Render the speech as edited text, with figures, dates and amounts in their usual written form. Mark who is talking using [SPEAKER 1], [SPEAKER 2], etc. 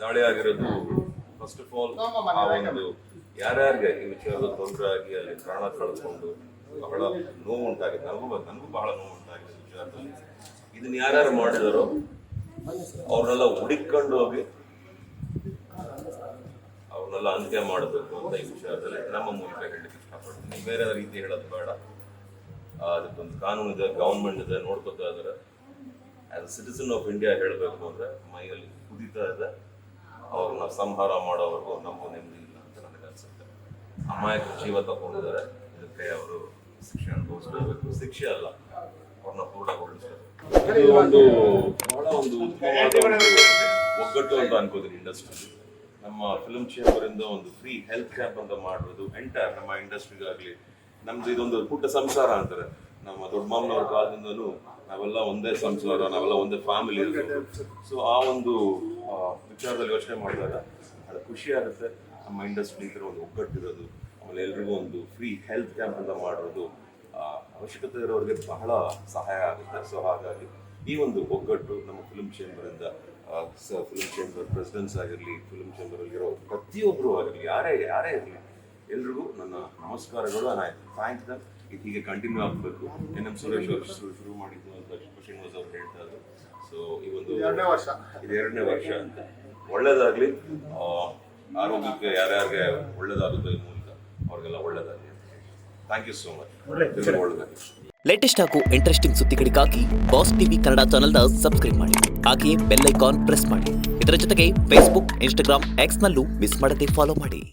[SPEAKER 1] ದಾಳಿ ಆಗಿರೋದು first of all ಆ ಒಂದು ಯಾರ್ಯಾರಿಗೆ ಈ ವಿಚಾರದ ತೊಂದರೆ ಆಗಿ ಅಲ್ಲಿ ಪ್ರಾಣ ಕಳ್ಕೊಂಡು ಬಹಳ ನೋವು ಉಂಟಾಗಿದೆ. ನನಗೂ ಬಹಳ ನೋವು ಉಂಟಾಗಿದೆ ವಿಚಾರದಲ್ಲಿ. ಇದನ್ನ ಯಾರ್ಯಾರು ಮಾಡಿದಾರೋ ಅವ್ರನ್ನೆಲ್ಲ ಹುಡುಕೊಂಡು ಹೋಗಿ ಅವ್ರನ್ನೆಲ್ಲ ಅಂತ್ಯ ಮಾಡಬೇಕು ಅಂತ ಈ ವಿಚಾರದಲ್ಲಿ ನಮ್ಮ ಮೂಲಕ ಹೇಳಲಿಕ್ಕೆ ಇಷ್ಟಪಡ್ತೀನಿ. ಬೇರೆ ರೀತಿ ಹೇಳೋದು ಬೇಡ. ಅದಕ್ಕೊಂದು ಕಾನೂನು ಇದೆ, ಗೌರ್ಮೆಂಟ್ ಇದೆ, ನೋಡ್ಕೊತಾ ಇದ್ದಾರೆ. As a citizen of India ಹೇಳಬೇಕು ಅಂದ್ರೆ ಮೈಯಲ್ಲಿ ಕುದೀತಾ ಇದೆ. ಅವ್ರನ್ನ ಸಂಹಾರ ಮಾಡೋವರೆಗೂ ನಮ್ಮ ನೆಮ್ಮದಿ ಇಲ್ಲ ಅಂತ ನನಗೆ ಅನ್ಸುತ್ತೆ. ಅಮಾಯಕ ಜೀವ ತಗೊಂಡಿದ್ದಾರೆ. ಇದಕ್ಕೆ ಅವರು ಶಿಕ್ಷೆ ಅನುಭವಿಸಬೇಕು. ಶಿಕ್ಷೆ ಅಲ್ಲ, ಅವ್ರನ್ನ ಪೂರ್ಣಗೊಳಿಸಬೇಕು. ಇದು ಬಹಳ ಒಂದು ಒಗ್ಗಟ್ಟು ಅಂತ ಅನ್ಕೋತೀನಿ ಇಂಡಸ್ಟ್ರಿ. ನಮ್ಮ ಫಿಲ್ಮ್ ಚೇಂಬರ್ ಇಂದ ಒಂದು ಫ್ರೀ ಹೆಲ್ತ್ ಕ್ಯಾಂಪ್ ಅಂತ ಮಾಡೋದು ಎಂಟೈರ್ ನಮ್ಮ ಇಂಡಸ್ಟ್ರಿಗಾಗ್ಲಿ. ನಮ್ದು ಇದೊಂದು ಪುಟ್ಟ ಸಂಸಾರ ಅಂತಾರೆ. ನಮ್ಮ ದೊಡ್ಡ ಮಾಮನವ್ರ ಕಾಲದಿಂದಲೂ ನಾವೆಲ್ಲ ಒಂದೇ ಸಂಸಾರ, ನಾವೆಲ್ಲ ಒಂದೇ ಫ್ಯಾಮಿಲಿ ಇರ್ಬೋದು. ಸೊ ಆ ಒಂದು ವಿಚಾರದಲ್ಲಿ ಯೋಚನೆ ಮಾಡಿದಾಗ ಬಹಳ ಖುಷಿ ಆಗುತ್ತೆ. ನಮ್ಮ ಇಂಡಸ್ಟ್ರಿ ಈ ಥರ ಒಂದು ಒಗ್ಗಟ್ಟಿರೋದು, ಆಮೇಲೆ ಎಲ್ರಿಗೂ ಒಂದು ಫ್ರೀ ಹೆಲ್ತ್ ಕ್ಯಾಂಪ್ ಅಂತ ಮಾಡೋದು ಅವಶ್ಯಕತೆ ಇರೋರಿಗೆ ಬಹಳ ಸಹಾಯ ಆಗುತ್ತೆ. ಸೊ ಹಾಗಾಗಿ ಈ ಒಂದು ಒಗ್ಗಟ್ಟು ನಮ್ಮ ಫಿಲ್ಮ್ ಚೇಂಬರಿಂದ, ಫಿಲ್ಮ್ ಚೇಂಬರ್ ಪ್ರೆಸಿಡೆಂಟ್ಸ್ ಆಗಿರಲಿ, ಫಿಲ್ಮ್ ಚೇಂಬರಲ್ಲಿರೋ ಪ್ರತಿಯೊಬ್ಬರು ಆಗಿರಲಿ, ಯಾರೇ ಇರಲಿ, ಎಲ್ರಿಗೂ ನನ್ನ ನಮಸ್ಕಾರಗಳು. ಥ್ಯಾಂಕ್ ದಮ್. ಇದು ಹೀಗೆ ಕಂಟಿನ್ಯೂ ಆಗಬೇಕು. NM ಸುರೇಶ್ ಅವರು ಶುರು ಮಾಡಿದ್ದು ಅಂತ ಶ್ರೀನಿವಾಸ್ ಅವರು ಹೇಳ್ತಾ ಇದ್ರು. ಸೊ ಈ ಒಂದು ಇದು 2ನೇ ವರ್ಷ ಅಂತ ಒಳ್ಳೇದಾಗ್ಲಿ. ಆರೋಗ್ಯಕ್ಕೆ ಯಾರ್ಯಾರಿಗೆ ಒಳ್ಳೇದಾಗುತ್ತೆ ಈ ಮೂಲಕ ಅವ್ರಿಗೆಲ್ಲ ಒಳ್ಳೇದಾಗಲಿ. Thank you so much. ಒಳ್ಳೇದಾಗಲಿ.
[SPEAKER 2] ಲೇಟೆಸ್ಟ್ ಹಾಗೂ ಇಂಟ್ರೆಸ್ಟಿಂಗ್ ಸುದ್ದಿಗಳಿಗಾಗಿ ಬಾಸ್ ಟಿವಿ ಕನ್ನಡ ಚಾನೆಲ್ನ ಸಬ್ಸ್ಕ್ರೈಬ್ ಮಾಡಿ. ಹಾಗೆಯೇ ಬೆಲ್ ಐಕಾನ್ ಪ್ರೆಸ್ ಮಾಡಿ. ಇದರ ಜೊತೆಗೆ ಫೇಸ್ಬುಕ್, ಇನ್ಸ್ಟಾಗ್ರಾಮ್, ಎಕ್ಸ್ನಲ್ಲೂ ಮಿಸ್ ಮಾಡದೆ ಫಾಲೋ ಮಾಡಿ.